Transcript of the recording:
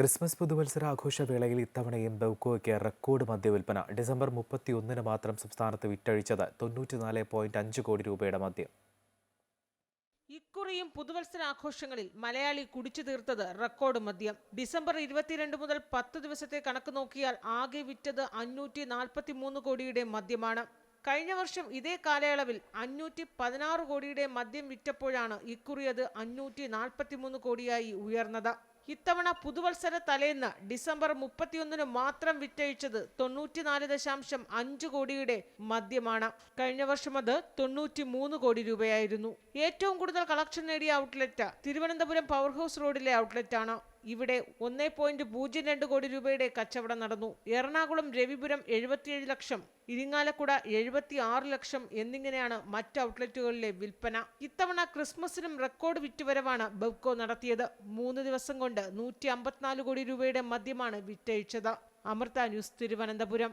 Christmas പുതുവത്സര ആഘോഷവേളയിൽ ഇത്തവണയും ബെവ്കോയ്ക്ക് record മദ്യവിൽപ്പന. ഡിസംബർ 31 മാത്രം സംസ്ഥാനത്ത് വിറ്റഴിച്ചത് 94.5 കോടി രൂപയുടെ മദ്യം. ഇക്കുറിയും പുതുവത്സരാഘോഷങ്ങളിൽ മലയാളി കുടിച്ചു തീർത്തത് റെക്കോർഡ് മദ്യം. ഡിസംബർ 22 മുതൽ 10 ദിവസത്തെ കണക്ക് നോക്കിയാൽ ആകെ വിറ്റത് 543 കോടിയുടെ മദ്യമാണ്. കഴിഞ്ഞ വർഷം ഇതേ കാലയളവിൽ 516 കോടിയുടെ മദ്യം വിറ്റപ്പോഴാണ് ഇക്കുറി അത് 543 കോടിയായി ഉയർന്നത്. ഇത്തവണ പുതുവത്സര തലേന്ന് ഡിസംബർ 31 മാത്രം വിറ്റഴിച്ചത് 94.5 കോടിയുടെ മദ്യമാണ്. കഴിഞ്ഞ വർഷം അത് 93 കോടി രൂപയായിരുന്നു. ഏറ്റവും കൂടുതൽ കളക്ഷൻ നേടിയ ഔട്ട്ലെറ്റ് തിരുവനന്തപുരം പവർ ഹൗസ് റോഡിലെ ഔട്ട്ലെറ്റാണ്. ഇവിടെ 1.02 കോടി രൂപയുടെ കച്ചവടം നടന്നു. എറണാകുളം രവിപുരം 77 ലക്ഷം, ഇരിങ്ങാലക്കുട 76 ലക്ഷം എന്നിങ്ങനെയാണ് മറ്റ് ഔട്ട്ലെറ്റുകളിലെ വിൽപ്പന. ഇത്തവണ ക്രിസ്മസിനും റെക്കോർഡ് വിറ്റുവരവാണ് ബെവ്കോ നടത്തിയത്. 3 ദിവസം കൊണ്ട് 154 കോടി രൂപയുടെ മദ്യമാണ് വിറ്റഴിച്ചത്. അമൃത ന്യൂസ്, തിരുവനന്തപുരം.